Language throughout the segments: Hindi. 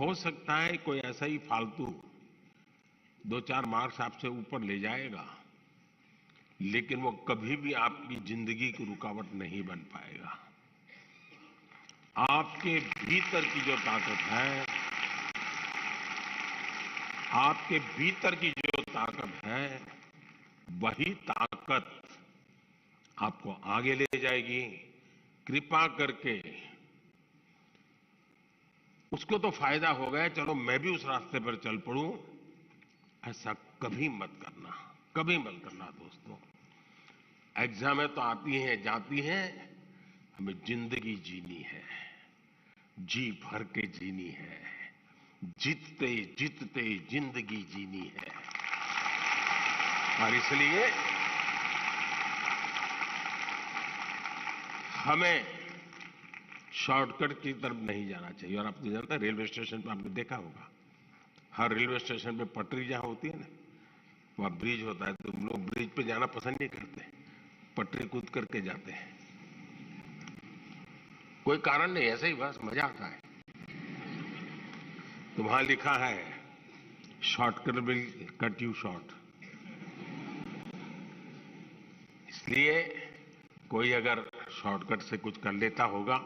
हो सकता है कोई ऐसा ही फालतू 2-4 मार्क्स आपसे ऊपर ले जाएगा, लेकिन वो कभी भी आपकी जिंदगी की रुकावट नहीं बन पाएगा। आपके भीतर की जो ताकत है, आपके भीतर की जो ताकत है, वही ताकत आपको आगे ले जाएगी। कृपा करके उसको तो फायदा हो गया, चलो मैं भी उस रास्ते पर चल पड़ूं, ऐसा कभी मत करना, कभी मत करना दोस्तों। एग्जामें तो आती हैं जाती हैं, हमें जिंदगी जीनी है, जी भर के जीनी है, जीतते जीतते जिंदगी जीनी है। और इसलिए हमें शॉर्टकट की तरफ नहीं जाना चाहिए। और आपने जानते हैं, रेलवे स्टेशन पर आपने देखा होगा, हर रेलवे स्टेशन पे पटरी जहां होती है ना, वहां ब्रिज होता है, तो लोग ब्रिज पे जाना पसंद नहीं करते, पटरी कूद करके जाते हैं। कोई कारण नहीं, ऐसे ही बस मजा आता है। तो वहां लिखा है, shortcut will cut you short. इसलिए कोई अगर शॉर्टकट से कुछ कर लेता होगा,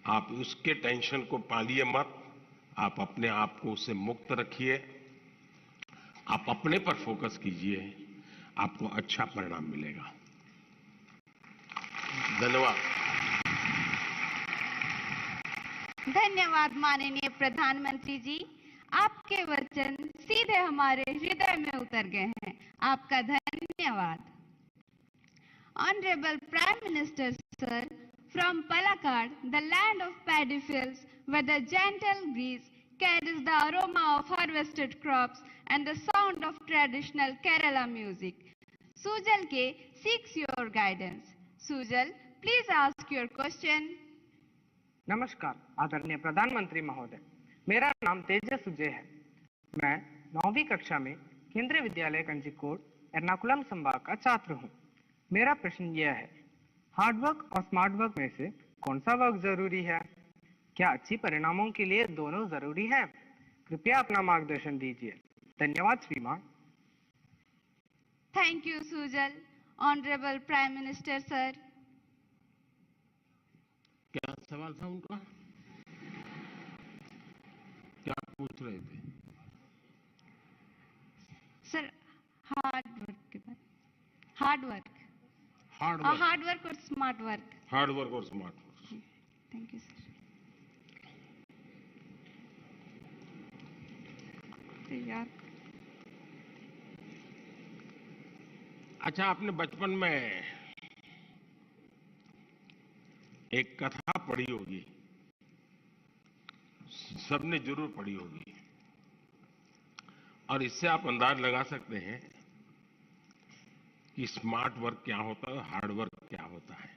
आप उसके टेंशन को पालिए मत, आप अपने आप को उससे मुक्त रखिए, आप अपने पर फोकस कीजिए, आपको अच्छा परिणाम मिलेगा। धन्यवाद। धन्यवाद माननीय प्रधानमंत्री जी, आपके वचन सीधे हमारे हृदय में उतर गए हैं। आपका धन्यवाद। Honorable Prime Minister Sir, from Palakkad, the land of paddy fields, where the gentle breeze carries the aroma of harvested crops and the sound of traditional Kerala music, Sujal K seeks your guidance. Sujal, please ask your question. नमस्कार आदरणीय प्रधानमंत्री महोदय, मेरा नाम तेजस सुजय है। मैं 9वीं कक्षा में केंद्रीय विद्यालय कंजीकोट एर्नाकुलम संभाग का छात्र हूँ। मेरा प्रश्न यह है, हार्डवर्क और स्मार्ट वर्क में से कौन सा वर्क जरूरी है? क्या अच्छी परिणामों के लिए दोनों जरूरी है? कृपया अपना मार्गदर्शन दीजिए। धन्यवाद श्रीमान। Thank you, Sujal. Honorable Prime Minister Sir. क्या सवाल था उनका? क्या पूछ रहे थे? सर, हार्ड वर्क के बाद, हार्ड वर्क और स्मार्ट वर्क। हार्ड वर्क और smart work. Thank you sir. यार, अच्छा, आपने बचपन में एक कथा पढ़ी होगी, सबने जरूर पढ़ी होगी, और इससे आप अंदाज लगा सकते हैं कि स्मार्ट वर्क क्या होता है, हार्ड वर्क क्या होता है।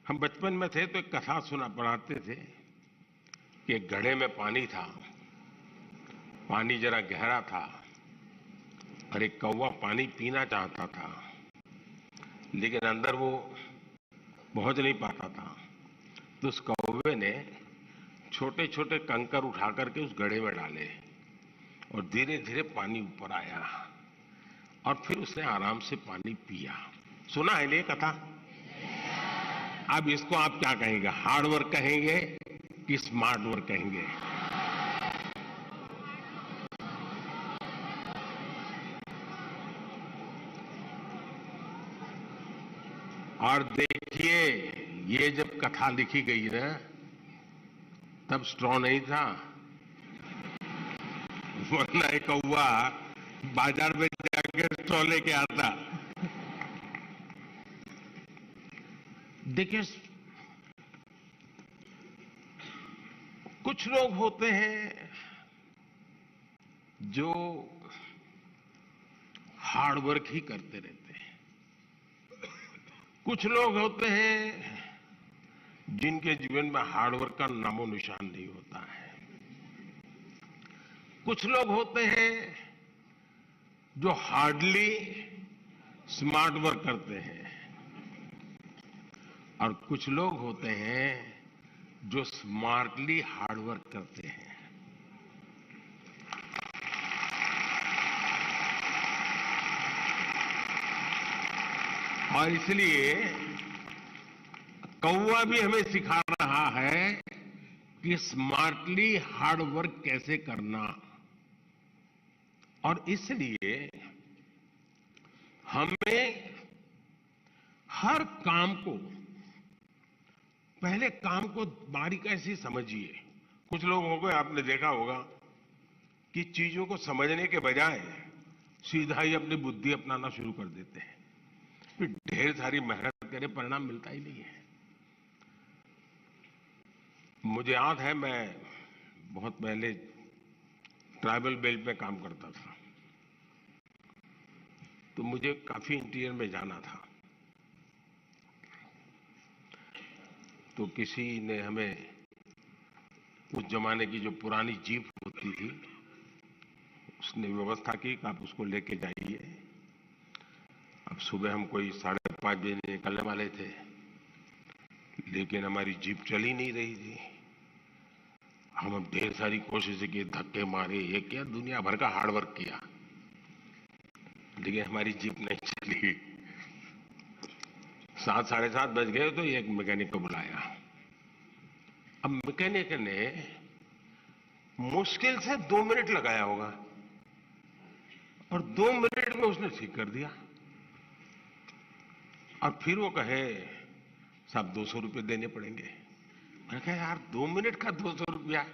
हम बचपन में थे तो एक कथा सुना पढ़ाते थे कि एक घड़े में पानी था, पानी जरा गहरा था, और एक कौवा पानी पीना चाहता था, लेकिन अंदर वो पहुंच नहीं पाता था। तो उस कौवे ने छोटे छोटे कंकर उठा करके उस घड़े में डाले, और धीरे धीरे पानी ऊपर आया, और फिर उसने आराम से पानी पिया। सुना है ये कथा? अब इसको आप क्या कहेंगे, हार्ड वर्क कहेंगे कि स्मार्ट वर्क कहेंगे? और देखिए, ये जब कथा लिखी गई ना, तब स्ट्रॉ नहीं था, वरना एक कौवा बाजार में जाके स्ट्रॉ लेके आता। देखिए, कुछ लोग होते हैं जो हार्ड वर्क ही करते रहते हैं, कुछ लोग होते हैं जिनके जीवन में हार्ड वर्क का नामो निशान नहीं होता है, कुछ लोग होते हैं जो हार्डली स्मार्ट वर्क करते हैं, और कुछ लोग होते हैं जो स्मार्टली हार्डवर्क करते हैं। और इसलिए कौवा भी हमें सिखा रहा है कि स्मार्टली हार्डवर्क कैसे करना। और इसलिए हमें हर काम को, पहले काम को बारीकी से समझिए। कुछ लोगों को आपने देखा होगा कि चीजों को समझने के बजाय सीधा ही अपनी बुद्धि अपनाना शुरू कर देते हैं, फिर ढेर सारी मेहनत करे, परिणाम मिलता ही नहीं है। मुझे याद है, मैं बहुत पहले ट्राइबल बेल्ट में काम करता था, तो मुझे काफी इंटीरियर में जाना था। तो किसी ने हमें उस जमाने की जो पुरानी जीप होती थी, उसने व्यवस्था की कि आप उसको लेके जाइए। अब सुबह हम कोई 5:30 बजे निकलने वाले थे, लेकिन हमारी जीप चल ही नहीं रही थी। हम अब ढेर सारी कोशिशें की, धक्के मारे, ये किया, दुनिया भर का हार्डवर्क किया, लेकिन हमारी जीप नहीं चली। 7, 7:30 बज गए तो एक मैकेनिक को बुलाया। अब मैकेनिक ने मुश्किल से 2 मिनट लगाया होगा और 2 मिनट में उसने ठीक कर दिया। और फिर वो कहे, साहब 200 रुपये देने पड़ेंगे। मैंने कहा, यार 2 मिनट का 200 रुपया?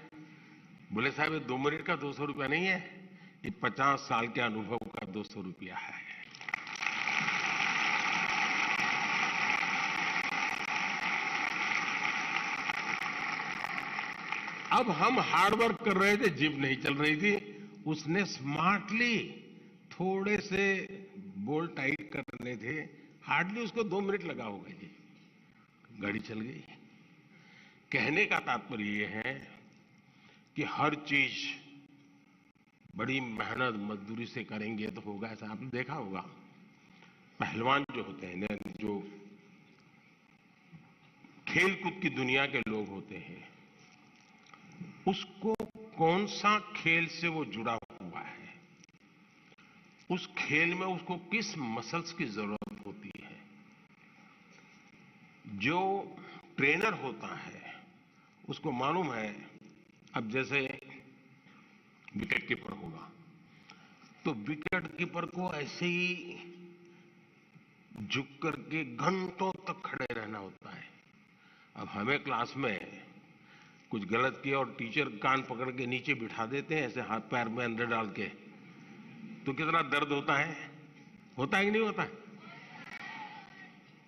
बोले, साहब ये 2 मिनट का 200 रुपया नहीं है, ये 50 साल के अनुभव का 200 रुपया है। अब हम हार्डवर्क कर रहे थे, जीप नहीं चल रही थी, उसने स्मार्टली थोड़े से बोल्ट टाइट करने थे, हार्डली उसको 2 मिनट लगा होगा जी, गाड़ी चल गई। कहने का तात्पर्य यह है कि हर चीज बड़ी मेहनत मजदूरी से करेंगे तो होगा ऐसा। आपने देखा होगा, पहलवान जो होते हैं, जो खेल कूद की दुनिया के लोग होते हैं, उसको कौन सा खेल से वो जुड़ा हुआ है, उस खेल में उसको किस मसल्स की जरूरत होती है। जो ट्रेनर होता है उसको मालूम है, अब जैसे विकेट कीपर होगा तो विकेट कीपर को ऐसे ही झुक करके घंटों तक खड़े रहना होता है। अब हमें क्लास में कुछ गलत किया और टीचर कान पकड़ के नीचे बिठा देते हैं, ऐसे हाथ पैर में अंदर डाल के, तो कितना दर्द होता है कि नहीं होता है?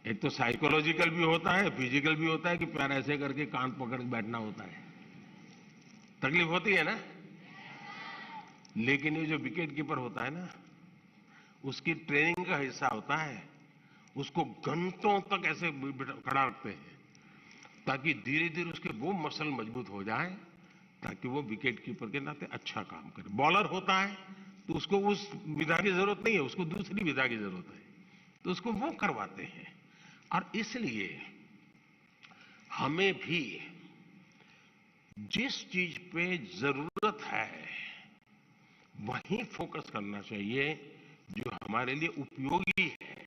एक तो साइकोलॉजिकल भी होता है, फिजिकल भी होता है कि पैर ऐसे करके कान पकड़ के बैठना होता है, तकलीफ होती है ना। लेकिन ये जो विकेट कीपर होता है ना, उसकी ट्रेनिंग का हिस्सा होता है, उसको घंटों तक ऐसे खड़ा रखते हैं ताकि धीरे धीरे उसके वो मसल मजबूत हो जाए, ताकि वो विकेट कीपर के नाते अच्छा काम करे। बॉलर होता है तो उसको उस विधा की जरूरत नहीं है, उसको दूसरी विधा की जरूरत है, तो उसको वो करवाते हैं। और इसलिए हमें भी जिस चीज पे जरूरत है वहीं फोकस करना चाहिए, जो हमारे लिए उपयोगी है।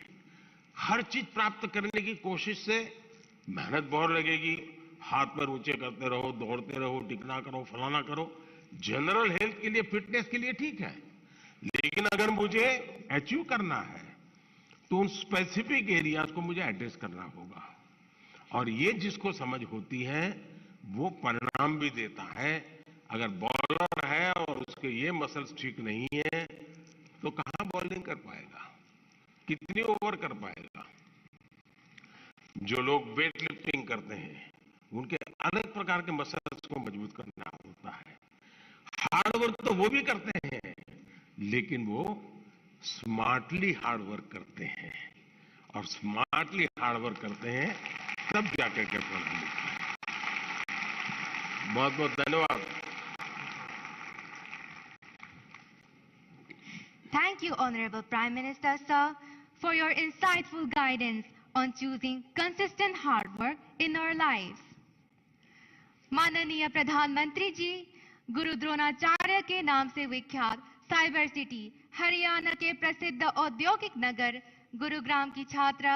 हर चीज प्राप्त करने की कोशिश से मेहनत बहुत लगेगी, हाथ पैर ऊंचे करते रहो, दौड़ते रहो, टिकना करो, फलाना करो, जनरल हेल्थ के लिए, फिटनेस के लिए ठीक है। लेकिन अगर मुझे अचीव करना है तो उन स्पेसिफिक एरियाज को मुझे एड्रेस करना होगा। और ये जिसको समझ होती है वो परिणाम भी देता है। अगर बॉलर है और उसके ये मसल्स ठीक नहीं है तो कहां बॉलिंग कर पाएगा, कितनी ओवर कर पाएगा। जो लोग वेट लिफ्टिंग करते हैं उनके अलग प्रकार के मसल्स को मजबूत करना होता है। हार्डवर्क तो वो भी करते हैं, लेकिन वो स्मार्टली हार्डवर्क करते हैं, और स्मार्टली हार्डवर्क करते हैं तब जाकर के परिणाम मिलता है। बहुत बहुत धन्यवाद। Thank you, Honorable Prime Minister, sir, for your insightful guidance on choosing consistent hard work in our lives. माननीय प्रधानमंत्री जी, गुरु द्रोणाचार्य के नाम से विख्यात साइबर सिटी हरियाणा के प्रसिद्ध औद्योगिक नगर गुरुग्राम की छात्रा